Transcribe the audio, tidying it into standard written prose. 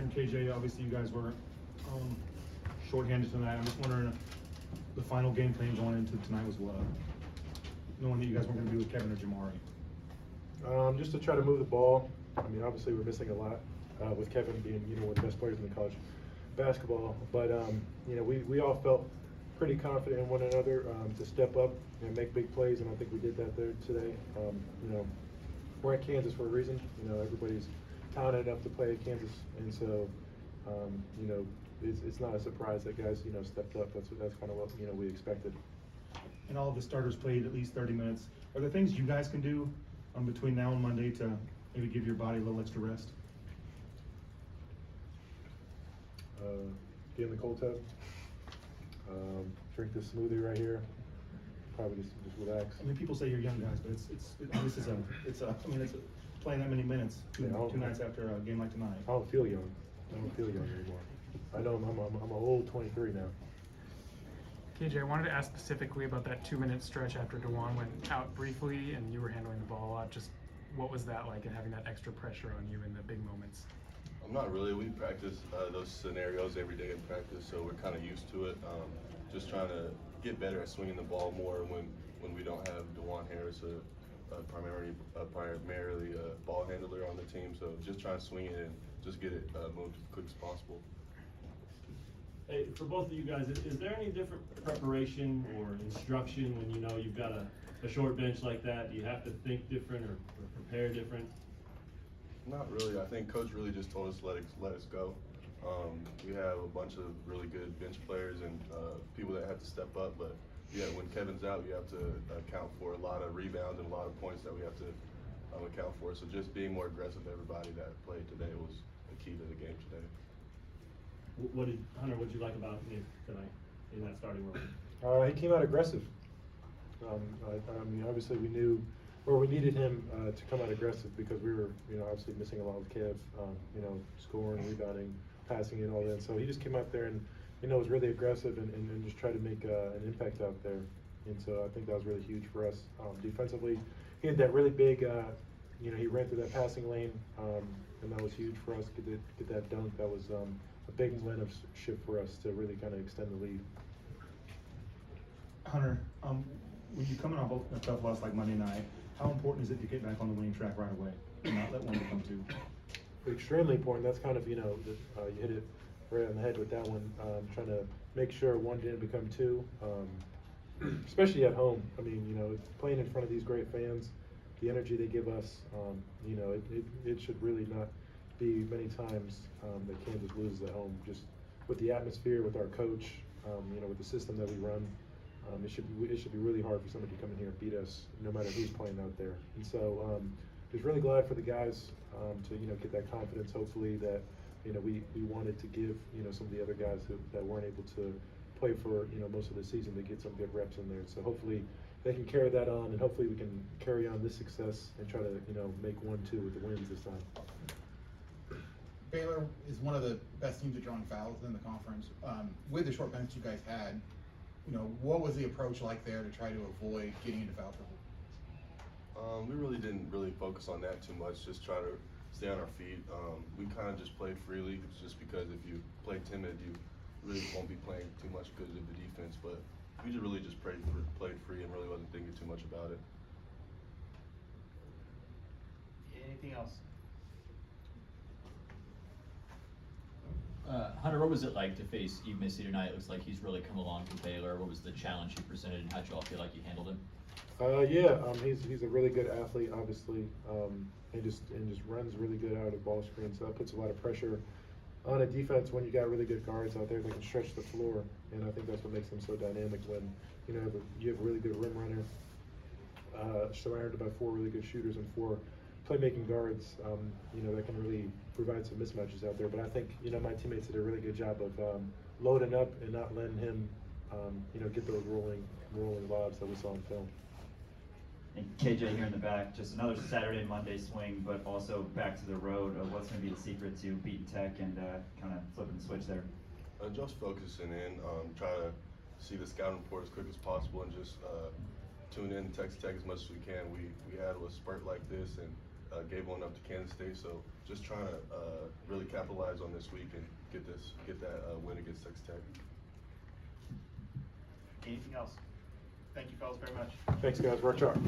and KJ, obviously you guys were shorthanded tonight. I'm just wondering if the final game plan going into tonight was what? Knowing that you guys weren't going to be with Kevin or Jamari. Just to try to move the ball. I mean, obviously we're missing a lot with Kevin being, one of the best players in the college basketball. But, we all felt pretty confident in one another to step up and make big plays, and I think we did that there today. We're at Kansas for a reason. Everybody's talented enough to play at Kansas, and so, it's not a surprise that guys, stepped up. That's kind of what, we expected. And all of the starters played at least 30 minutes. Are there things you guys can do between now and Monday to maybe give your body a little extra rest? Get in the cold tub. Drink this smoothie right here. Probably just relax. I mean, people say you're young guys, but it's playing that many minutes two nights after a game like tonight. I don't feel young. I don't feel young anymore. I know I'm an old 23 now. KJ, I wanted to ask specifically about that 2-minute stretch after DeJuan went out briefly and you were handling the ball a lot. Just what was that like, and having that extra pressure on you in the big moments? Not really. We practice those scenarios every day in practice, so we're kind of used to it. Just trying to get better at swinging the ball more when we don't have DeJuan Harris, primarily a ball handler on the team. So just trying to swing it and just get it moved as quick as possible. Hey, for both of you guys, is there any different preparation or instruction when you've got a short bench like that? Do you have to think different or prepare different? Not really. I think Coach really just told us let us go. We have a bunch of really good bench players and people that have to step up, but yeah, when Kevin's out, you have to account for a lot of rebounds and a lot of points that we have to account for. So just being more aggressive, everybody that played today was the key to the game today. Hunter, what did you like about him tonight in that starting role? He came out aggressive. I mean, obviously we knew, or we needed him to come out aggressive because we were, obviously missing a lot with Kev, scoring, rebounding, passing, and all that. So he just came out there and, was really aggressive and just tried to make an impact out there. And so I think that was really huge for us. Defensively, he had that really big, he ran through that passing lane, and that was huge for us. Get that dunk. That was a big win of shift for us to really kind of extend the lead. Hunter, when you're coming off a tough loss like Monday night, how important is it to get back on the winning track right away and not let one become two? Extremely important. That's kind of, you hit it right on the head with that one. Trying to make sure one didn't become two, especially at home. I mean, playing in front of these great fans, the energy they give us, it should really not be many times that Kansas loses at home. Just with the atmosphere, with our coach, with the system that we run, it should be really hard for somebody to come in here and beat us, no matter who's playing out there. And so, just really glad for the guys to get that confidence. Hopefully that we wanted to give some of the other guys that weren't able to play for most of the season to get some good reps in there. So hopefully they can carry that on, and hopefully we can carry on this success and try to make 1-2 with the wins this time. Baylor is one of the best teams at drawing fouls in the conference. With the short bench you guys had, what was the approach like there to try to avoid getting into foul trouble? We really didn't focus on that too much. Just try to stay on our feet. We kind of just played freely, just because if you play timid, you really won't be playing too much good at the defense. But we just played free and really wasn't thinking too much about it. Anything else? Hunter, what was it like to face Yves Missi tonight? It looks like he's really come along for Baylor. What was the challenge he presented, and how'd you all feel like you handled him? He's a really good athlete, obviously, and just runs really good out of ball screens. So that puts a lot of pressure on a defense when you got really good guards out there that can stretch the floor. And I think that's what makes them so dynamic when you have a really good rim runner, surrounded by 4 really good shooters and 4 playmaking guards, that can really provide some mismatches out there. But I think, my teammates did a really good job of loading up and not letting him, get those rolling lobs that we saw in film. And KJ here in the back, just another Saturday and Monday swing, but also back to the road. What's going to be the secret to beating Tech and kind of flipping the switch there? Just focusing in, try to see the scouting report as quick as possible, and just tune in, text Tech as much as we can. We had a spurt like this, and gave one up to Kansas State. So just trying to really capitalize on this week and get that win against Texas Tech. Anything else? Thank you, fellas, very much. Thanks, guys. Worked hard.